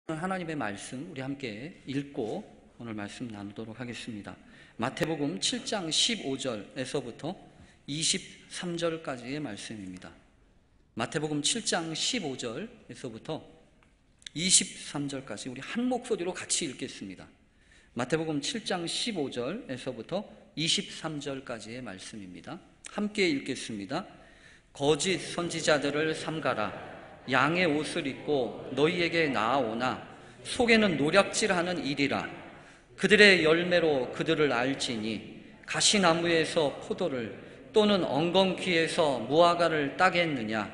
하나님의 말씀 우리 함께 읽고 오늘 말씀 나누도록 하겠습니다. 마태복음 7장 15절에서부터 23절까지의 말씀입니다. 마태복음 7장 15절에서부터 23절까지 우리 한 목소리로 같이 읽겠습니다. 마태복음 7장 15절에서부터 23절까지의 말씀입니다. 함께 읽겠습니다. 거짓 선지자들을 삼가라. 양의 옷을 입고 너희에게 나아오나 속에는 노략질하는 일이라. 그들의 열매로 그들을 알지니 가시나무에서 포도를 또는 엉겅퀴에서 무화과를 따겠느냐.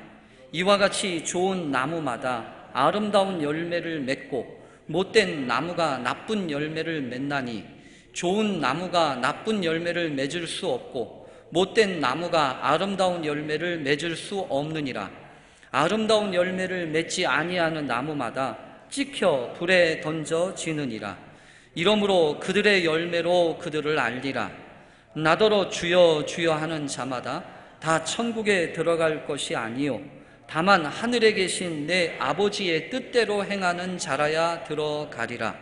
이와 같이 좋은 나무마다 아름다운 열매를 맺고 못된 나무가 나쁜 열매를 맺나니 좋은 나무가 나쁜 열매를 맺을 수 없고 못된 나무가 아름다운 열매를 맺을 수 없느니라. 아름다운 열매를 맺지 아니하는 나무마다 찍혀 불에 던져지느니라. 이러므로 그들의 열매로 그들을 알리라. 나더러 주여 주여 하는 자마다 다 천국에 들어갈 것이 아니요 다만 하늘에 계신 내 아버지의 뜻대로 행하는 자라야 들어가리라.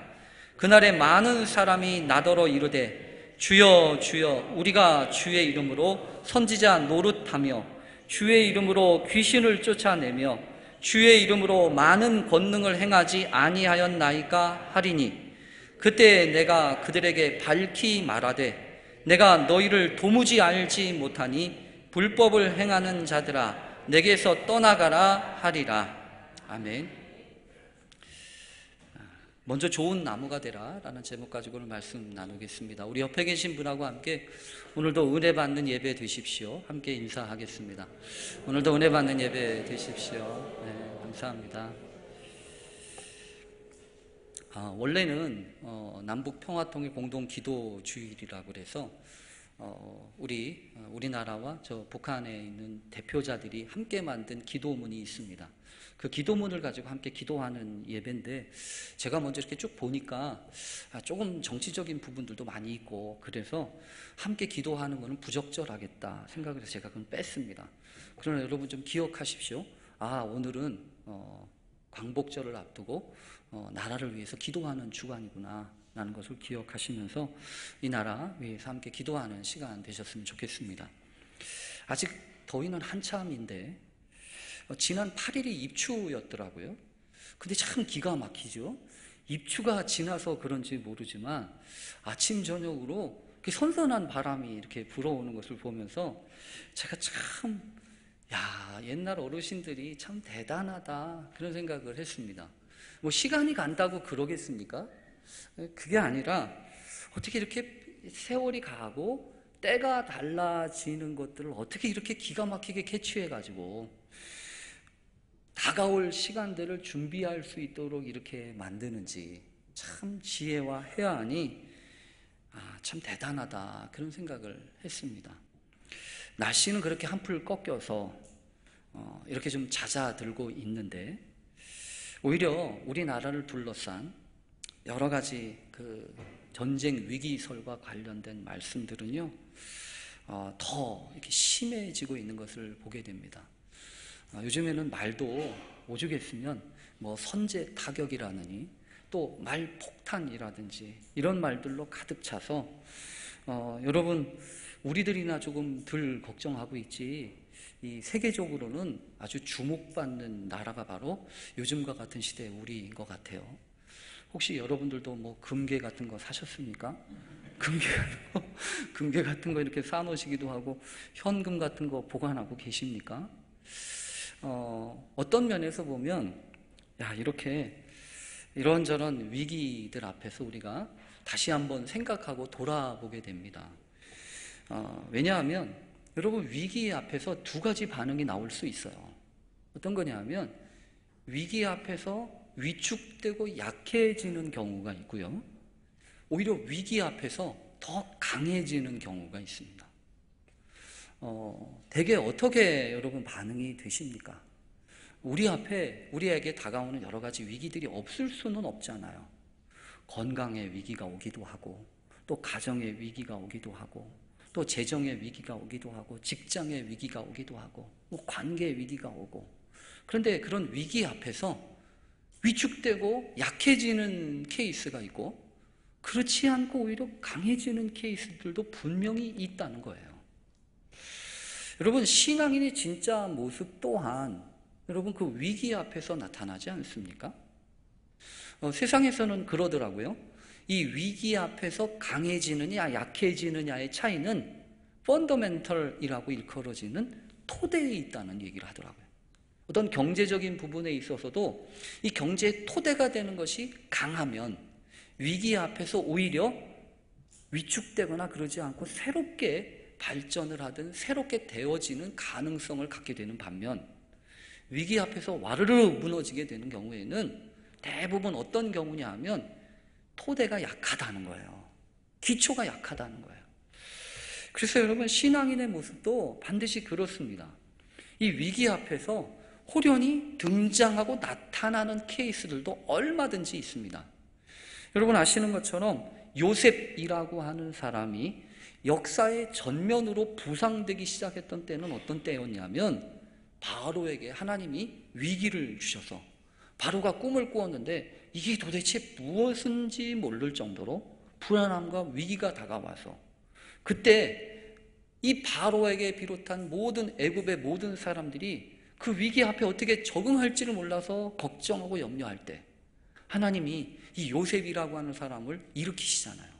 그날에 많은 사람이 나더러 이르되 주여 주여 우리가 주의 이름으로 선지자 노릇하며 주의 이름으로 귀신을 쫓아내며 주의 이름으로 많은 권능을 행하지 아니하였나이까 하리니 그때 내가 그들에게 밝히 말하되 내가 너희를 도무지 알지 못하니 불법을 행하는 자들아 내게서 떠나가라 하리라. 아멘. 먼저 좋은 나무가 되라 라는 제목 가지고 오늘 말씀 나누겠습니다. 우리 옆에 계신 분하고 함께 오늘도 은혜 받는 예배 되십시오. 함께 인사하겠습니다. 오늘도 은혜 받는 예배 되십시오. 네, 감사합니다. 원래는 남북평화통일 공동기도주일이라고 그래서 우리나라와 저 북한에 있는 대표자들이 함께 만든 기도문이 있습니다. 그 기도문을 가지고 함께 기도하는 예배인데 제가 먼저 이렇게 쭉 보니까 조금 정치적인 부분들도 많이 있고 그래서 함께 기도하는 것은 부적절하겠다 생각을 해서 제가 그건 뺐습니다. 그러나 여러분 좀 기억하십시오. 오늘은 광복절을 앞두고 나라를 위해서 기도하는 주간이구나 라는 것을 기억하시면서 이 나라 위해서 함께 기도하는 시간 되셨으면 좋겠습니다. 아직 더위는 한참인데 지난 8일이 입추였더라고요. 근데 참 기가 막히죠. 입추가 지나서 그런지 모르지만 아침 저녁으로 선선한 바람이 이렇게 불어오는 것을 보면서 제가 참 옛날 어르신들이 참 대단하다 그런 생각을 했습니다. 뭐 시간이 간다고 그러겠습니까? 그게 아니라 어떻게 이렇게 세월이 가고 때가 달라지는 것들을 어떻게 이렇게 기가 막히게 캐치해가지고 다가올 시간들을 준비할 수 있도록 이렇게 만드는지 참 지혜와 해안이 참 대단하다 그런 생각을 했습니다. 날씨는 그렇게 한풀 꺾여서 이렇게 좀 잦아들고 있는데 오히려 우리나라를 둘러싼 여러 가지 그 전쟁 위기설과 관련된 말씀들은요 더 이렇게 심해지고 있는 것을 보게 됩니다. 요즘에는 말도 오죽했으면 뭐 선제 타격이라느니 또 말폭탄이라든지 이런 말들로 가득 차서 여러분 우리들이나 조금 덜 걱정하고 있지 이 세계적으로는 아주 주목받는 나라가 바로 요즘과 같은 시대의 우리인 것 같아요. 혹시 여러분들도 뭐 금괴 같은 거 사셨습니까? 금괴 같은 거 이렇게 쌓아놓으시기도 하고 현금 같은 거 보관하고 계십니까? 어떤 면에서 보면 이렇게 이런저런 위기들 앞에서 우리가 다시 한번 생각하고 돌아보게 됩니다. 왜냐하면 여러분 위기 앞에서 두 가지 반응이 나올 수 있어요. 어떤 거냐면 위기 앞에서 위축되고 약해지는 경우가 있고요. 오히려 위기 앞에서 더 강해지는 경우가 있습니다. 대개 어떻게 여러분 반응이 되십니까? 우리에게 다가오는 여러 가지 위기들이 없을 수는 없잖아요. 건강의 위기가 오기도 하고 또 가정의 위기가 오기도 하고 또 재정의 위기가 오기도 하고 직장의 위기가 오기도 하고 뭐 관계의 위기가 오고 그런데 그런 위기 앞에서 위축되고 약해지는 케이스가 있고, 그렇지 않고 오히려 강해지는 케이스들도 분명히 있다는 거예요. 여러분, 신앙인의 진짜 모습 또한 여러분 그 위기 앞에서 나타나지 않습니까? 세상에서는 그러더라고요. 이 위기 앞에서 강해지느냐 약해지느냐의 차이는 펀더멘털이라고 일컬어지는 토대에 있다는 얘기를 하더라고요. 어떤 경제적인 부분에 있어서도 이 경제의 토대가 되는 것이 강하면 위기 앞에서 오히려 위축되거나 그러지 않고 새롭게 발전을 하든 새롭게 되어지는 가능성을 갖게 되는 반면, 위기 앞에서 와르르 무너지게 되는 경우에는 대부분 어떤 경우냐 하면 토대가 약하다는 거예요. 기초가 약하다는 거예요. 그래서 여러분, 신앙인의 모습도 반드시 그렇습니다. 이 위기 앞에서 호련히 등장하고 나타나는 케이스들도 얼마든지 있습니다. 여러분 아시는 것처럼 요셉이라고 하는 사람이 역사의 전면으로 부상되기 시작했던 때는 어떤 때였냐면, 바로에게 하나님이 위기를 주셔서 바로가 꿈을 꾸었는데 이게 도대체 무엇인지 모를 정도로 불안함과 위기가 다가와서, 그때 이 바로에게 비롯한 모든 애굽의 모든 사람들이 그 위기 앞에 어떻게 적응할지를 몰라서 걱정하고 염려할 때 하나님이 이 요셉이라고 하는 사람을 일으키시잖아요.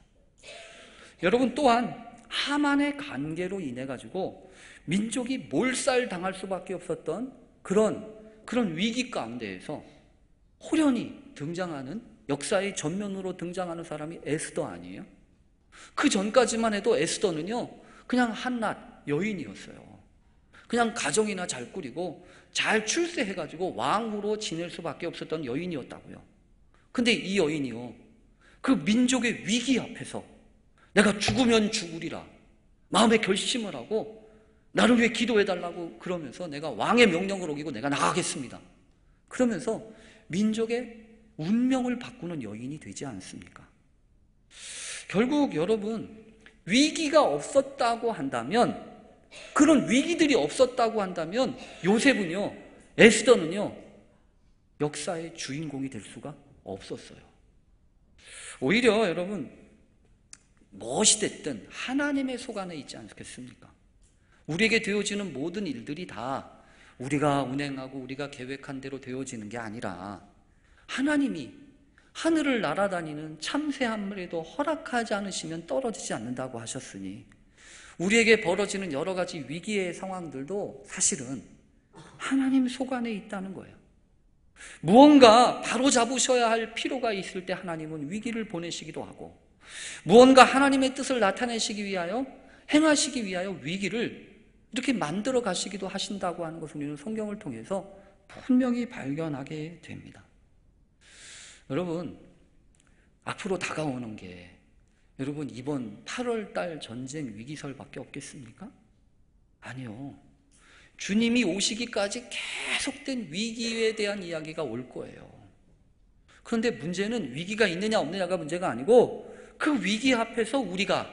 여러분, 또한 하만의 관계로 인해 가지고 민족이 몰살당할 수밖에 없었던 그런 위기 가운데에서 호련히 등장하는, 역사의 전면으로 등장하는 사람이 에스더 아니에요? 그 전까지만 해도 에스더는요, 그냥 한낱 여인이었어요. 그냥 가정이나 잘 꾸리고 잘 출세해가지고 왕으로 지낼 수밖에 없었던 여인이었다고요. 근데 이 여인이요, 그 민족의 위기 앞에서 내가 죽으면 죽으리라 마음의 결심을 하고 나를 위해 기도해달라고 그러면서 내가 왕의 명령을 어기고 내가 나가겠습니다. 그러면서 민족의 운명을 바꾸는 여인이 되지 않습니까? 결국 여러분, 위기가 없었다고 한다면, 그런 위기들이 없었다고 한다면 요셉은요, 에스더는요, 역사의 주인공이 될 수가 없었어요. 오히려 여러분, 무엇이 됐든 하나님의 속 안에 있지 않겠습니까? 우리에게 되어지는 모든 일들이 다 우리가 운행하고 우리가 계획한 대로 되어지는 게 아니라 하나님이 하늘을 날아다니는 참새한물에도 허락하지 않으시면 떨어지지 않는다고 하셨으니, 우리에게 벌어지는 여러 가지 위기의 상황들도 사실은 하나님 속 안에 있다는 거예요. 무언가 바로잡으셔야 할 필요가 있을 때 하나님은 위기를 보내시기도 하고, 무언가 하나님의 뜻을 나타내시기 위하여, 행하시기 위하여 위기를 이렇게 만들어 가시기도 하신다고 하는 것을 우리는 성경을 통해서 분명히 발견하게 됩니다. 여러분, 앞으로 다가오는 게 여러분 이번 8월 달 전쟁 위기설밖에 없겠습니까? 아니요. 주님이 오시기까지 계속된 위기에 대한 이야기가 올 거예요. 그런데 문제는 위기가 있느냐 없느냐가 문제가 아니고, 그 위기 앞에서 우리가,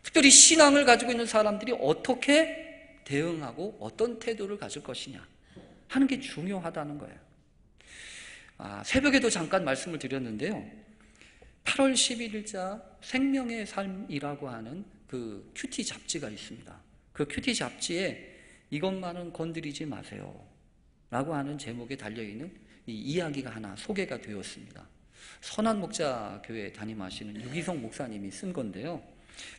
특별히 신앙을 가지고 있는 사람들이 어떻게 대응하고 어떤 태도를 가질 것이냐 하는 게 중요하다는 거예요. 새벽에도 잠깐 말씀을 드렸는데요, 8월 11일자 생명의 삶이라고 하는 그 큐티 잡지가 있습니다. 그 큐티 잡지에 이것만은 건드리지 마세요 라고 하는 제목에 달려있는 이 이야기가 하나 소개가 되었습니다. 선한목자교회 담임하시는 유기성 목사님이 쓴 건데요,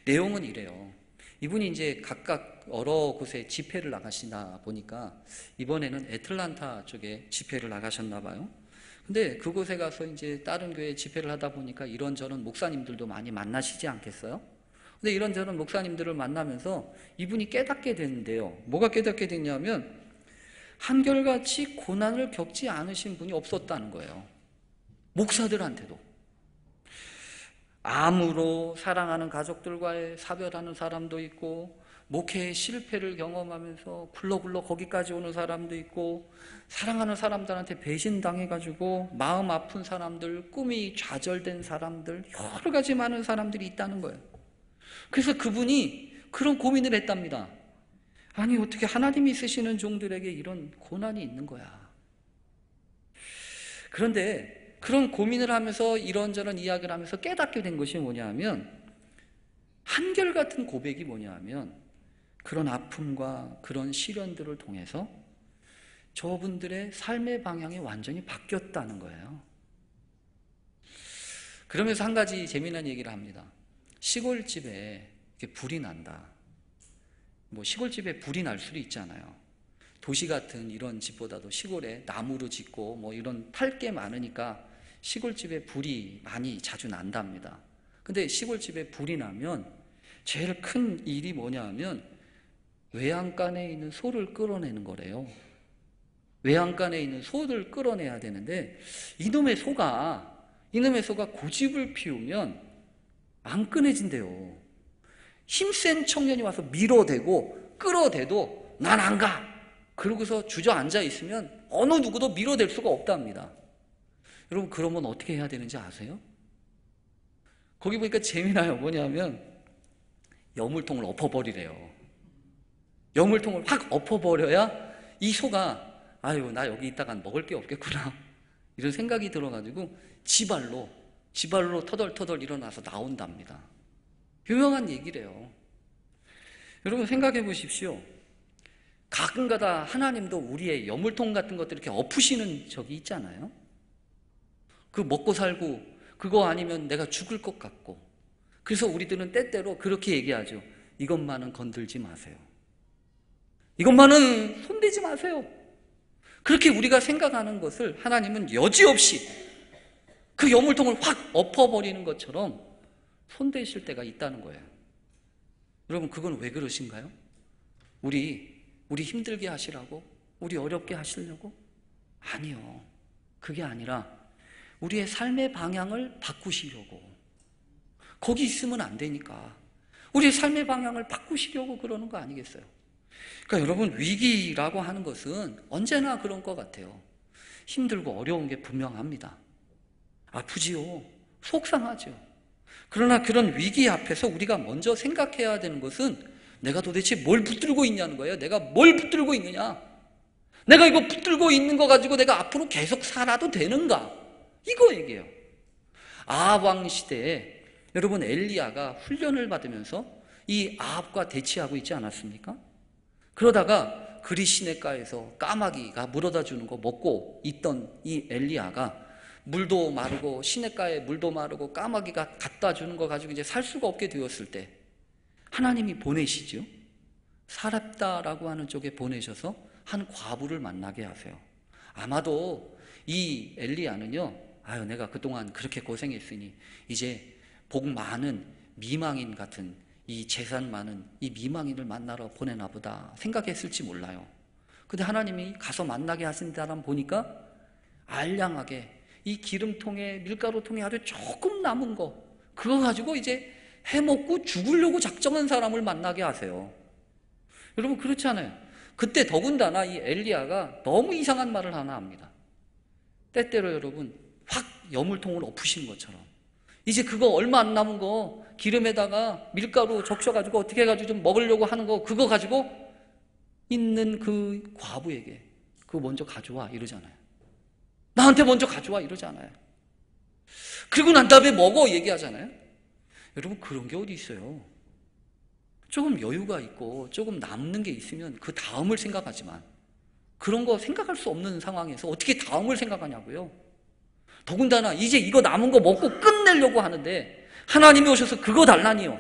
내용은 이래요. 이분이 이제 각각 여러 곳에 집회를 나가시나 보니까 이번에는 애틀란타 쪽에 집회를 나가셨나 봐요. 근데 그곳에 가서 이제 다른 교회 집회를 하다 보니까 이런저런 목사님들도 많이 만나시지 않겠어요? 근데 이런저런 목사님들을 만나면서 이분이 깨닫게 됐는데요, 뭐가 깨닫게 됐냐면 한결같이 고난을 겪지 않으신 분이 없었다는 거예요. 목사들한테도. 암으로 사랑하는 가족들과의 사별하는 사람도 있고, 목회의 실패를 경험하면서 굴러굴러 거기까지 오는 사람도 있고, 사랑하는 사람들한테 배신당해가지고 마음 아픈 사람들, 꿈이 좌절된 사람들, 여러 가지 많은 사람들이 있다는 거예요. 그래서 그분이 그런 고민을 했답니다. 아니, 어떻게 하나님이 쓰시는 종들에게 이런 고난이 있는 거야. 그런데 그런 고민을 하면서 이런저런 이야기를 하면서 깨닫게 된 것이 뭐냐 하면, 한결같은 고백이 뭐냐 하면, 그런 아픔과 그런 시련들을 통해서 저분들의 삶의 방향이 완전히 바뀌었다는 거예요. 그러면서 한 가지 재미난 얘기를 합니다. 시골집에 이렇게 불이 난다. 뭐 시골집에 불이 날 수도 있잖아요. 도시 같은 이런 집보다도 시골에 나무로 짓고 뭐 이런 탈 게 많으니까 시골집에 불이 많이 자주 난답니다. 근데 시골집에 불이 나면 제일 큰 일이 뭐냐 하면 외양간에 있는 소를 끌어내는 거래요. 외양간에 있는 소를 끌어내야 되는데 이놈의 소가 고집을 피우면 안 꺼내진대요. 힘센 청년이 와서 밀어대고 끌어대도 난 안 가. 그러고서 주저앉아 있으면 어느 누구도 밀어댈 수가 없답니다. 여러분, 그러면 어떻게 해야 되는지 아세요? 거기 보니까 재미나요. 뭐냐면 여물통을 엎어버리래요. 여물통을 확 엎어버려야 이 소가 아유, 나 여기 있다간 먹을 게 없겠구나 이런 생각이 들어가지고 지발로 터덜터덜 일어나서 나온답니다. 유명한 얘기래요. 여러분, 생각해 보십시오. 가끔가다 하나님도 우리의 여물통 같은 것들 이렇게 엎으시는 적이 있잖아요. 그 먹고 살고 그거 아니면 내가 죽을 것 같고, 그래서 우리들은 때때로 그렇게 얘기하죠. 이것만은 건들지 마세요. 이것만은 손대지 마세요. 그렇게 우리가 생각하는 것을 하나님은 여지없이 그 여물통을 확 엎어버리는 것처럼 손대실 때가 있다는 거예요. 여러분, 그건 왜 그러신가요? 우리 힘들게 하시라고? 우리 어렵게 하시려고? 아니요. 그게 아니라 우리의 삶의 방향을 바꾸시려고. 거기 있으면 안 되니까 우리의 삶의 방향을 바꾸시려고 그러는 거 아니겠어요? 그러니까 여러분, 위기라고 하는 것은 언제나 그런 것 같아요. 힘들고 어려운 게 분명합니다. 아프지요. 속상하죠. 그러나 그런 위기 앞에서 우리가 먼저 생각해야 되는 것은 내가 도대체 뭘 붙들고 있냐는 거예요. 내가 뭘 붙들고 있느냐? 내가 이거 붙들고 있는 거 가지고 내가 앞으로 계속 살아도 되는가? 이거 얘기해요. 아합 왕 시대에 여러분, 엘리야가 훈련을 받으면서 이 아합과 대치하고 있지 않았습니까? 그러다가 그리 시냇가에서 까마귀가 물어다 주는 거 먹고 있던 이 엘리야가 물도 마르고 시냇가에 물도 마르고 까마귀가 갖다 주는 거 가지고 이제 살 수가 없게 되었을 때 하나님이 보내시죠. 사렙다라고 하는 쪽에 보내셔서 한 과부를 만나게 하세요. 아마도 이 엘리야는요, 아유, 내가 그동안 그렇게 고생했으니 이제 복 많은 미망인 같은 이 재산 많은 이 미망인을 만나러 보내나 보다 생각했을지 몰라요. 근데 하나님이 가서 만나게 하신 사람 보니까 알량하게 이 기름통에 밀가루통에 아주 조금 남은 거 그거 가지고 이제 해먹고 죽으려고 작정한 사람을 만나게 하세요. 여러분, 그렇지 않아요? 그때 더군다나 이 엘리야가 너무 이상한 말을 하나 합니다. 때때로 여러분, 확 여물통을 엎으시는 것처럼 이제 그거 얼마 안 남은 거 기름에다가 밀가루 적셔가지고 어떻게 해가지고 좀 먹으려고 하는 거 그거 가지고 있는 그 과부에게 그거 먼저 가져와 이러잖아요. 나한테 먼저 가져와 이러잖아요. 그리고 난 다음에 먹어 얘기하잖아요. 여러분, 그런 게 어디 있어요? 조금 여유가 있고 조금 남는 게 있으면 그 다음을 생각하지만 그런 거 생각할 수 없는 상황에서 어떻게 다음을 생각하냐고요. 더군다나 이제 이거 남은 거 먹고 끝내려고 하는데 하나님이 오셔서 그거 달라니요.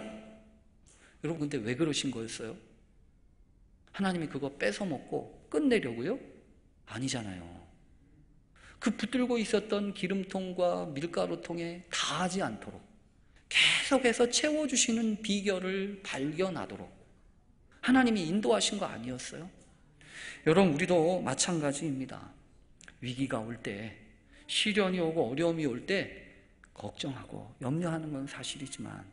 여러분, 근데 왜 그러신 거였어요? 하나님이 그거 뺏어 먹고 끝내려고요? 아니잖아요. 그 붙들고 있었던 기름통과 밀가루통에 닿지 않도록 계속해서 채워주시는 비결을 발견하도록 하나님이 인도하신 거 아니었어요? 여러분, 우리도 마찬가지입니다. 위기가 올 때, 시련이 오고 어려움이 올 때 걱정하고 염려하는 건 사실이지만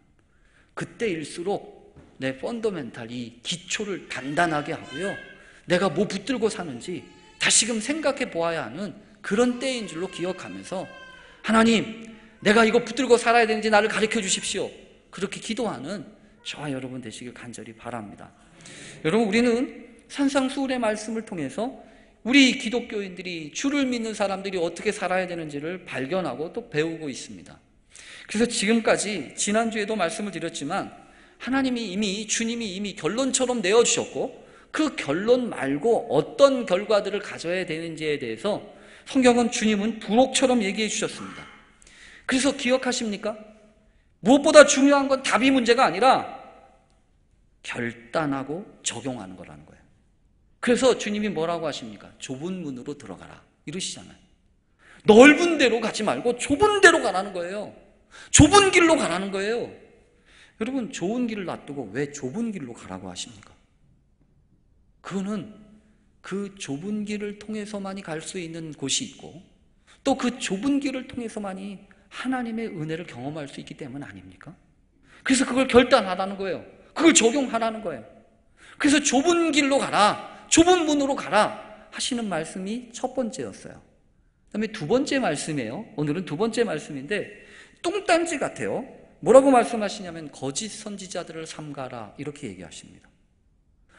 그때일수록 내 펀더멘탈, 이 기초를 단단하게 하고요, 내가 뭐 붙들고 사는지 다시금 생각해 보아야 하는 그런 때인 줄로 기억하면서 하나님, 내가 이거 붙들고 살아야 되는지 나를 가르쳐 주십시오. 그렇게 기도하는 저와 여러분 되시길 간절히 바랍니다. 여러분, 우리는 산상수훈의 말씀을 통해서 우리 기독교인들이 주를 믿는 사람들이 어떻게 살아야 되는지를 발견하고 또 배우고 있습니다. 그래서 지금까지 지난주에도 말씀을 드렸지만 주님이 이미 결론처럼 내어주셨고 그 결론 말고 어떤 결과들을 가져야 되는지에 대해서 성경은 주님은 부록처럼 얘기해 주셨습니다. 그래서 기억하십니까? 무엇보다 중요한 건 답이 문제가 아니라 결단하고 적용하는 거라는 거예요. 그래서 주님이 뭐라고 하십니까? 좁은 문으로 들어가라 이러시잖아요. 넓은 데로 가지 말고 좁은 데로 가라는 거예요. 좁은 길로 가라는 거예요. 여러분, 좋은 길을 놔두고 왜 좁은 길로 가라고 하십니까? 그거는 그 좁은 길을 통해서만이 갈 수 있는 곳이 있고 또 그 좁은 길을 통해서만이 하나님의 은혜를 경험할 수 있기 때문 아닙니까? 그래서 그걸 결단하라는 거예요. 그걸 적용하라는 거예요. 그래서 좁은 길로 가라, 좁은 문으로 가라 하시는 말씀이 첫 번째였어요. 그다음에 두 번째 말씀이에요. 오늘은 두 번째 말씀인데 뚱딴지 같아요. 뭐라고 말씀하시냐면 거짓 선지자들을 삼가라 이렇게 얘기하십니다.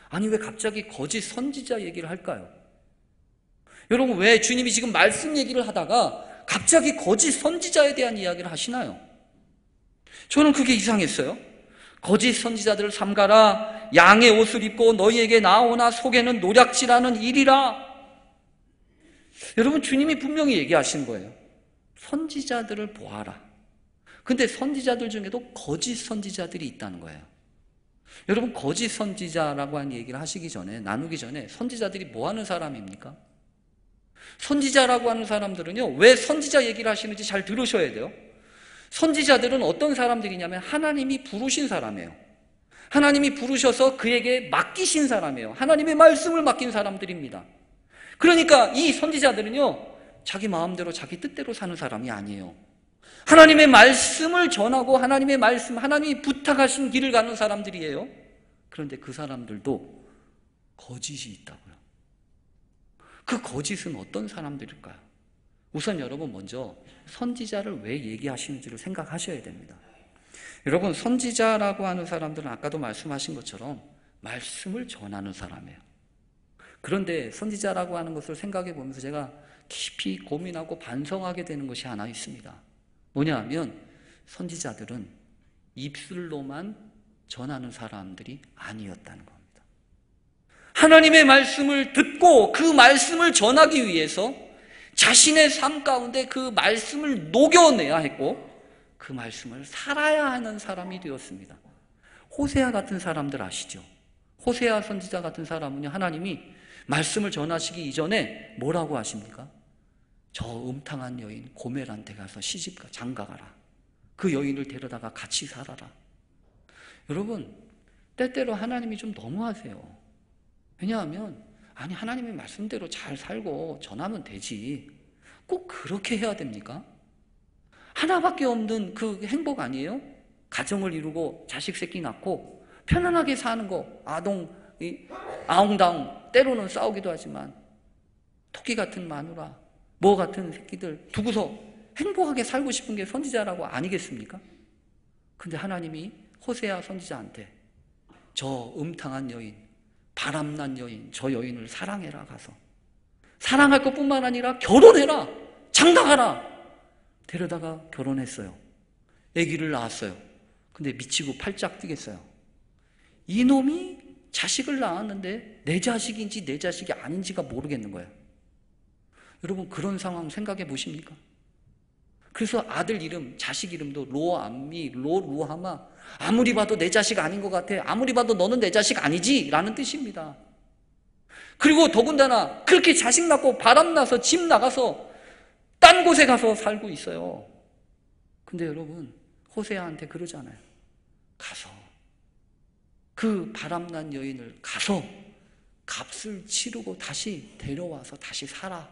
아니 왜 갑자기 거짓 선지자 얘기를 할까요? 여러분, 왜 주님이 지금 말씀 얘기를 하다가 갑자기 거짓 선지자에 대한 이야기를 하시나요? 저는 그게 이상했어요. 거짓 선지자들을 삼가라. 양의 옷을 입고 너희에게 나오나 속에는 노략질하는 일이라. 여러분, 주님이 분명히 얘기하신 거예요. 선지자들을 보아라. 근데 선지자들 중에도 거짓 선지자들이 있다는 거예요. 여러분, 거짓 선지자라고 하는 얘기를 나누기 전에 선지자들이 뭐 하는 사람입니까? 선지자라고 하는 사람들은요, 왜 선지자 얘기를 하시는지 잘 들으셔야 돼요. 선지자들은 어떤 사람들이냐면 하나님이 부르신 사람이에요. 하나님이 부르셔서 그에게 맡기신 사람이에요. 하나님의 말씀을 맡긴 사람들입니다. 그러니까 이 선지자들은요, 자기 마음대로 자기 뜻대로 사는 사람이 아니에요. 하나님의 말씀을 전하고 하나님이 부탁하신 길을 가는 사람들이에요. 그런데 그 사람들도 거짓이 있다고요. 그 거짓은 어떤 사람들일까요? 우선 여러분 먼저 선지자를 왜 얘기하시는지를 생각하셔야 됩니다. 여러분, 선지자라고 하는 사람들은 아까도 말씀하신 것처럼 말씀을 전하는 사람이에요. 그런데 선지자라고 하는 것을 생각해 보면서 제가 깊이 고민하고 반성하게 되는 것이 하나 있습니다. 뭐냐 하면 선지자들은 입술로만 전하는 사람들이 아니었다는 겁니다. 하나님의 말씀을 듣고 그 말씀을 전하기 위해서 자신의 삶 가운데 그 말씀을 녹여내야 했고 그 말씀을 살아야 하는 사람이 되었습니다. 호세아 같은 사람들 아시죠? 호세아 선지자 같은 사람은요, 하나님이 말씀을 전하시기 이전에 뭐라고 하십니까? 저 음탕한 여인 고멜한테 가서 시집가 장가가라. 그 여인을 데려다가 같이 살아라. 여러분, 때때로 하나님이 좀 너무하세요. 왜냐하면 하나님의 말씀대로 잘 살고 전하면 되지. 꼭 그렇게 해야 됩니까? 하나밖에 없는 그 행복 아니에요? 가정을 이루고 자식 새끼 낳고 편안하게 사는 거, 아웅다웅 때로는 싸우기도 하지만 토끼 같은 마누라, 뭐 같은 새끼들 두고서 행복하게 살고 싶은 게 선지자라고 아니겠습니까? 근데 하나님이 호세아 선지자한테 저 음탕한 여인, 바람난 여인, 저 여인을 사랑해라 가서 사랑할 것뿐만 아니라 결혼해라, 장가가라. 데려다가 결혼했어요. 아기를 낳았어요. 근데 미치고 팔짝 뛰겠어요. 이놈이 자식을 낳았는데 내 자식인지 내 자식이 아닌지가 모르겠는 거예요. 여러분, 그런 상황 생각해 보십니까? 그래서 아들 이름, 자식 이름도 로암미, 로루하마. 아무리 봐도 내 자식 아닌 것 같아. 아무리 봐도 너는 내 자식 아니지 라는 뜻입니다. 그리고 더군다나 그렇게 자식 낳고 바람나서 집 나가서 딴 곳에 가서 살고 있어요. 근데 여러분, 호세아한테 그러잖아요. 가서 그 바람난 여인을 가서 값을 치르고 다시 데려와서 다시 살아.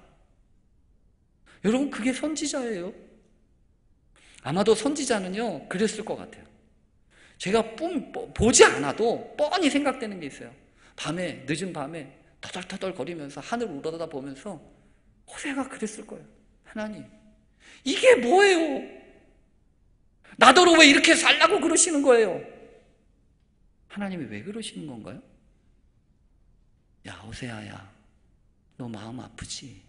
여러분, 그게 선지자예요. 아마도 선지자는요 그랬을 것 같아요. 제가 보지 않아도 뻔히 생각되는 게 있어요. 늦은 밤에 터덜터덜 거리면서 하늘을 우러다보면서 호세아가 그랬을 거예요. 하나님, 이게 뭐예요? 나더러 왜 이렇게 살라고 그러시는 거예요? 하나님이 왜 그러시는 건가요? 야, 호세아야, 너 마음 아프지?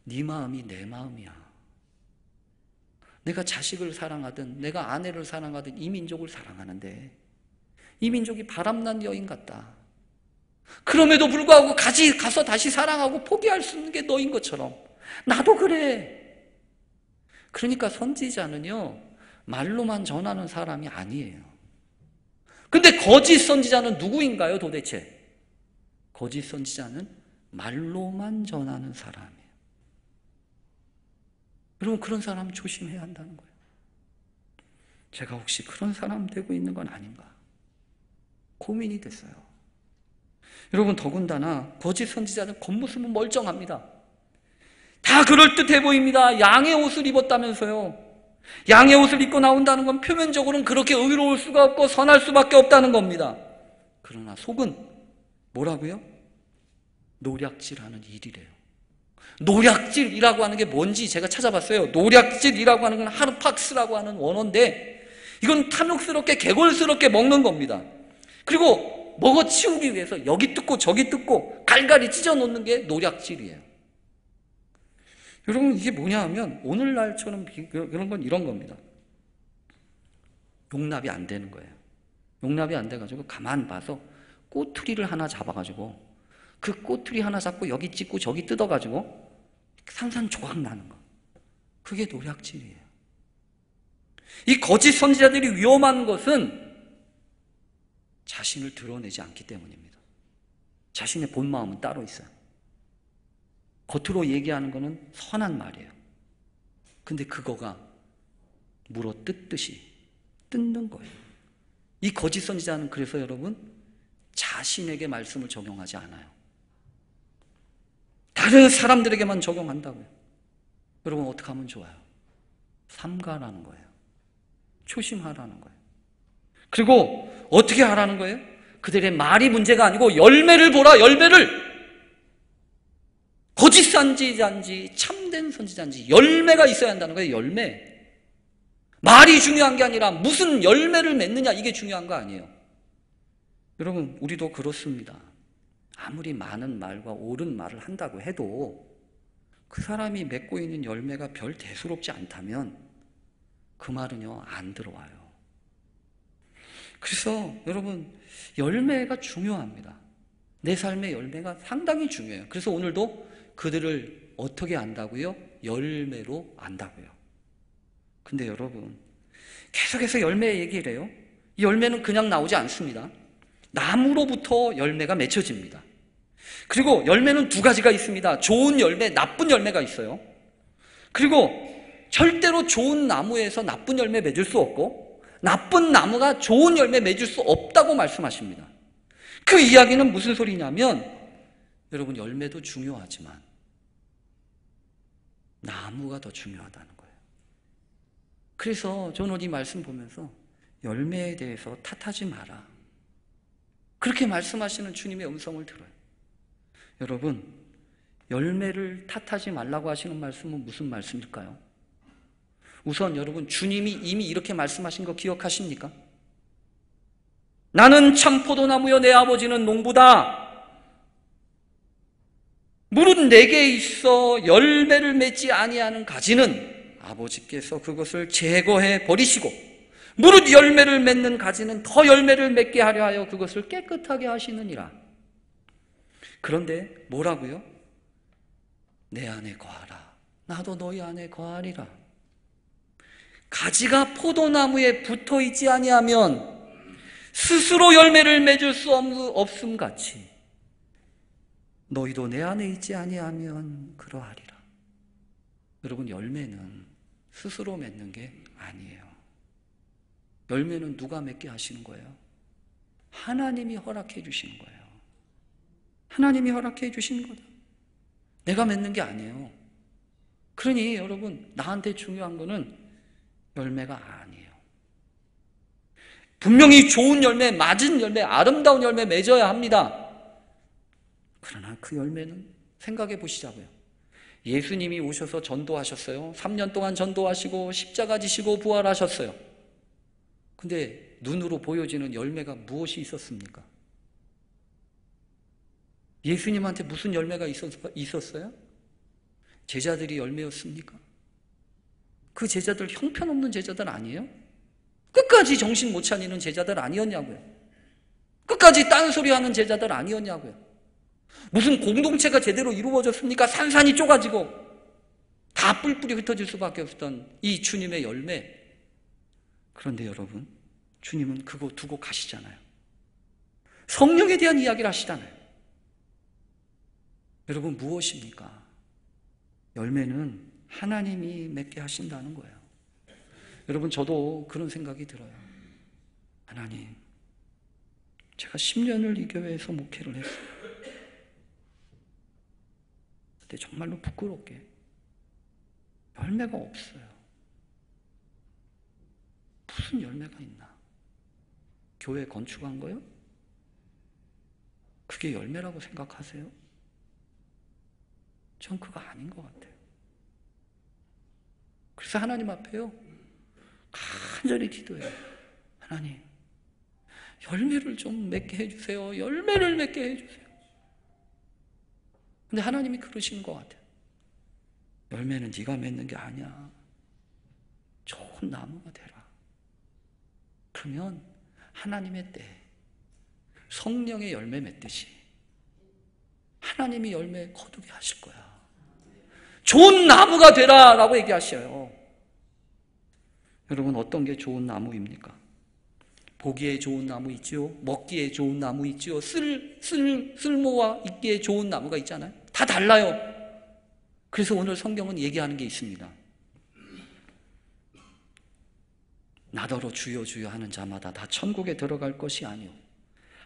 네 마음이 내 마음이야. 내가 자식을 사랑하든 내가 아내를 사랑하든 이 민족을 사랑하는데 이 민족이 바람난 여인 같다. 그럼에도 불구하고 가서 다시 사랑하고 포기할 수 있는 게 너인 것처럼 나도 그래. 그러니까 선지자는요, 말로만 전하는 사람이 아니에요. 근데 거짓 선지자는 누구인가요, 도대체? 거짓 선지자는 말로만 전하는 사람이에요. 여러분, 그런 사람 조심해야 한다는 거예요. 제가 혹시 그런 사람 되고 있는 건 아닌가 고민이 됐어요. 여러분, 더군다나 거짓 선지자는 겉모습은 멀쩡합니다. 다 그럴듯해 보입니다. 양의 옷을 입었다면서요. 양의 옷을 입고 나온다는 건 표면적으로는 그렇게 의로울 수가 없고 선할 수밖에 없다는 겁니다. 그러나 속은 뭐라고요? 노략질하는 일이래요. 노략질이라고 하는 게 뭔지 제가 찾아봤어요. 노략질이라고 하는 건 하르팍스라고 하는 원어인데 이건 탐욕스럽게 개골스럽게 먹는 겁니다. 그리고 먹어치우기 위해서 여기 뜯고 저기 뜯고 갈갈이 찢어놓는 게 노략질이에요. 여러분, 이게 뭐냐 하면 오늘날처럼 그런 건 이런 겁니다. 용납이 안 되는 거예요. 용납이 안 돼가지고 가만 봐서 꼬투리를 하나 잡아가지고 그 꼬투리 하나 잡고 여기 찢고 저기 뜯어가지고 산산조각 나는 거. 그게 노략질이에요. 이 거짓 선지자들이 위험한 것은 자신을 드러내지 않기 때문입니다. 자신의 본 마음은 따로 있어요. 겉으로 얘기하는 거는 선한 말이에요. 근데 그거가 물어 뜯듯이 뜯는 거예요. 이 거짓 선지자는 그래서 여러분 자신에게 말씀을 적용하지 않아요. 다른 사람들에게만 적용한다고요. 여러분, 어떻게 하면 좋아요? 삼가라는 거예요. 조심하라는 거예요. 그리고 어떻게 하라는 거예요? 그들의 말이 문제가 아니고 열매를 보라. 열매를. 거짓 선지자인지 참된 선지자인지 열매가 있어야 한다는 거예요. 열매. 말이 중요한 게 아니라 무슨 열매를 맺느냐, 이게 중요한 거 아니에요. 여러분, 우리도 그렇습니다. 아무리 많은 말과 옳은 말을 한다고 해도 그 사람이 맺고 있는 열매가 별 대수롭지 않다면 그 말은요, 안 들어와요. 그래서 여러분, 열매가 중요합니다. 내 삶의 열매가 상당히 중요해요. 그래서 오늘도 그들을 어떻게 안다고요? 열매로 안다고요. 근데 여러분, 계속해서 열매 얘기를 해요. 이 열매는 그냥 나오지 않습니다. 나무로부터 열매가 맺혀집니다. 그리고 열매는 두 가지가 있습니다. 좋은 열매, 나쁜 열매가 있어요. 그리고 절대로 좋은 나무에서 나쁜 열매 맺을 수 없고 나쁜 나무가 좋은 열매 맺을 수 없다고 말씀하십니다. 그 이야기는 무슨 소리냐면 여러분, 열매도 중요하지만 나무가 더 중요하다는 거예요. 그래서 저는 이 말씀 보면서 열매에 대해서 탓하지 마라, 그렇게 말씀하시는 주님의 음성을 들어요. 여러분, 열매를 탓하지 말라고 하시는 말씀은 무슨 말씀일까요? 우선 여러분, 주님이 이미 이렇게 말씀하신 거 기억하십니까? 나는 참 포도나무여 내 아버지는 농부다. 무릇 내게 있어 열매를 맺지 아니하는 가지는 아버지께서 그것을 제거해 버리시고 무릇 열매를 맺는 가지는 더 열매를 맺게 하려 하여 그것을 깨끗하게 하시느니라. 그런데 뭐라고요? 내 안에 거하라. 나도 너희 안에 거하리라. 가지가 포도나무에 붙어 있지 아니하면 스스로 열매를 맺을 수 없음 같이 너희도 내 안에 있지 아니하면 그러하리라. 여러분, 열매는 스스로 맺는 게 아니에요. 열매는 누가 맺게 하시는 거예요? 하나님이 허락해 주시는 거예요. 하나님이 허락해 주시는 거다. 내가 맺는 게 아니에요. 그러니 여러분, 나한테 중요한 거는 열매가 아니에요. 분명히 좋은 열매, 맞은 열매, 아름다운 열매 맺어야 합니다. 그러나 그 열매는 생각해 보시자고요. 예수님이 오셔서 전도하셨어요. 3년 동안 전도하시고 십자가 지시고 부활하셨어요. 근데 눈으로 보여지는 열매가 무엇이 있었습니까? 예수님한테 무슨 열매가 있었어요? 제자들이 열매였습니까? 그 제자들 형편없는 제자들 아니에요? 끝까지 정신 못 차리는 제자들 아니었냐고요? 끝까지 딴소리하는 제자들 아니었냐고요? 무슨 공동체가 제대로 이루어졌습니까? 산산이 쪼가지고 다 뿔뿔이 흩어질 수밖에 없던 이 주님의 열매. 그런데 여러분, 주님은 그거 두고 가시잖아요. 성령에 대한 이야기를 하시잖아요. 여러분, 무엇입니까? 열매는 하나님이 맺게 하신다는 거예요. 여러분, 저도 그런 생각이 들어요. 하나님, 제가 10년을 이 교회에서 목회를 했어요. 근데 정말로 부끄럽게 열매가 없어요. 무슨 열매가 있나? 교회 건축한 거요? 그게 열매라고 생각하세요? 전 그거 아닌 것 같아요. 그래서 하나님 앞에요, 간절히 기도해요. 하나님, 열매를 좀 맺게 해주세요. 열매를 맺게 해주세요. 근데 하나님이 그러시는 것 같아요. 열매는 네가 맺는 게 아니야. 좋은 나무가 되라. 그러면 하나님의 때, 성령의 열매 맺듯이 하나님이 열매 거두게 하실 거야. 좋은 나무가 되라 라고 얘기하셔요. 여러분, 어떤 게 좋은 나무입니까? 보기에 좋은 나무 있지요. 먹기에 좋은 나무 있지요. 쓸모와 있기에 좋은 나무가 있잖아요. 다 달라요. 그래서 오늘 성경은 얘기하는 게 있습니다. 나더러 주여 주여 하는 자마다 다 천국에 들어갈 것이 아니요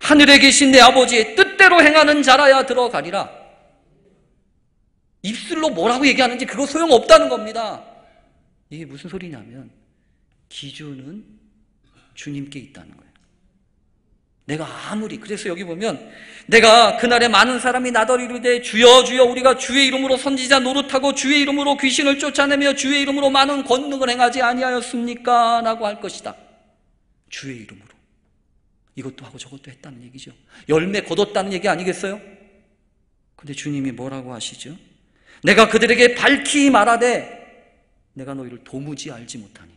하늘에 계신 내 아버지의 뜻대로 행하는 자라야 들어가리라. 입술로 뭐라고 얘기하는지 그거 소용없다는 겁니다. 이게 무슨 소리냐면 기준은 주님께 있다는 거예요. 내가 아무리, 그래서 여기 보면 내가 그날에 많은 사람이 나더러 이르되 주여 주여 우리가 주의 이름으로 선지자 노릇하고 주의 이름으로 귀신을 쫓아내며 주의 이름으로 많은 권능을 행하지 아니하였습니까? 라고 할 것이다. 주의 이름으로. 이것도 하고 저것도 했다는 얘기죠. 열매 거뒀다는 얘기 아니겠어요? 근데 주님이 뭐라고 하시죠? 내가 그들에게 밝히 말하되 내가 너희를 도무지 알지 못하니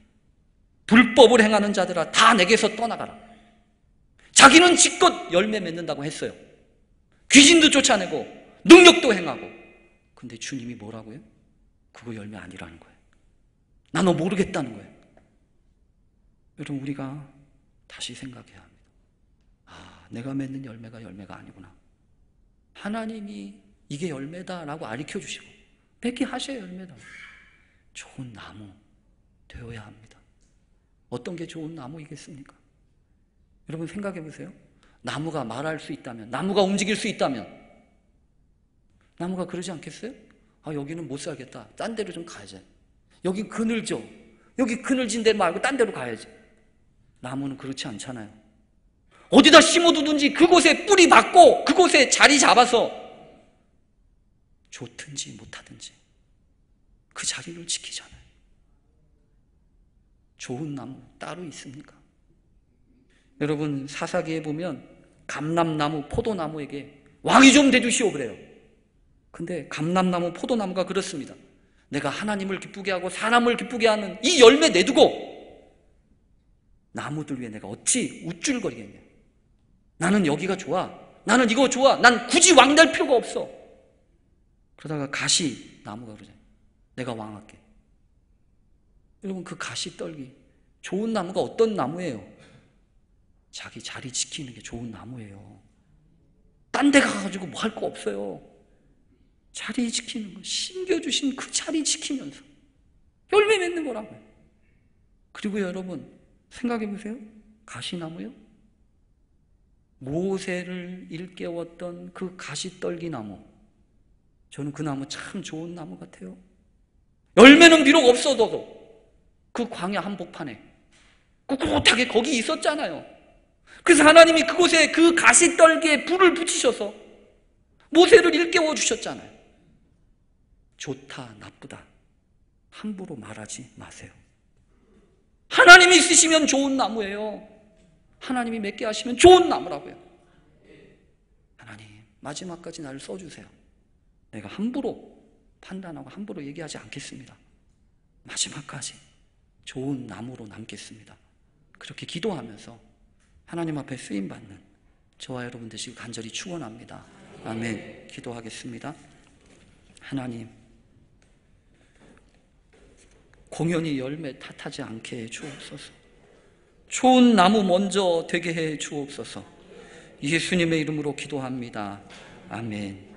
불법을 행하는 자들아 다 내게서 떠나가라. 자기는 지껏 열매 맺는다고 했어요. 귀신도 쫓아내고 능력도 행하고. 근데 주님이 뭐라고요? 그거 열매 아니라는 거예요. 나 너 모르겠다는 거예요. 여러분, 우리가 다시 생각해야 합니다. 아, 내가 맺는 열매가 아니구나. 하나님이 이게 열매다라고 가르쳐 주시고 맺게 하셔야 열매다. 좋은 나무 되어야 합니다. 어떤 게 좋은 나무이겠습니까? 여러분, 생각해 보세요. 나무가 말할 수 있다면, 나무가 움직일 수 있다면 나무가 그러지 않겠어요? 아, 여기는 못 살겠다. 딴 데로 좀 가야지. 여기 그늘져. 여기 그늘진 데 말고 딴 데로 가야지. 나무는 그렇지 않잖아요. 어디다 심어두든지 그곳에 뿌리 박고 그곳에 자리 잡아서 좋든지 못하든지 그 자리를 지키잖아요. 좋은 나무 따로 있습니까? 여러분, 사사기에 보면 감람나무, 포도나무에게 왕이 좀 돼주시오 그래요. 근데 감람나무, 포도나무가 그렇습니다. 내가 하나님을 기쁘게 하고 사람을 기쁘게 하는 이 열매 내두고 나무들 위해 내가 어찌 우쭐거리겠냐. 나는 여기가 좋아. 나는 이거 좋아. 난 굳이 왕 될 필요가 없어. 그러다가 가시 나무가 그러잖아요. 내가 왕할게. 여러분, 그 가시 떨기 좋은 나무가 어떤 나무예요? 자기 자리 지키는 게 좋은 나무예요. 딴 데 가가지고 뭐 할 거 없어요. 자리 지키는 거, 심겨주신 그 자리 지키면서 열매 맺는 거라고요. 그리고 여러분, 생각해 보세요. 가시나무요? 모세를 일깨웠던 그 가시떨기 나무, 저는 그 나무 참 좋은 나무 같아요. 열매는 비록 없어도 그 광야 한복판에 꿋꿋하게 거기 있었잖아요. 그래서 하나님이 그곳에 그 가시떨기에 불을 붙이셔서 모세를 일깨워 주셨잖아요. 좋다, 나쁘다 함부로 말하지 마세요. 하나님이 쓰시면 좋은 나무예요. 하나님이 맺게 하시면 좋은 나무라고요. 하나님, 마지막까지 나를 써주세요. 내가 함부로 판단하고 함부로 얘기하지 않겠습니다. 마지막까지 좋은 나무로 남겠습니다. 그렇게 기도하면서 하나님 앞에 쓰임받는 저와 여러분 되시길 간절히 축원합니다. 아멘. 기도하겠습니다. 하나님, 공연히 열매 탓하지 않게 해 주옵소서. 좋은 나무 먼저 되게 해 주옵소서. 예수님의 이름으로 기도합니다. 아멘.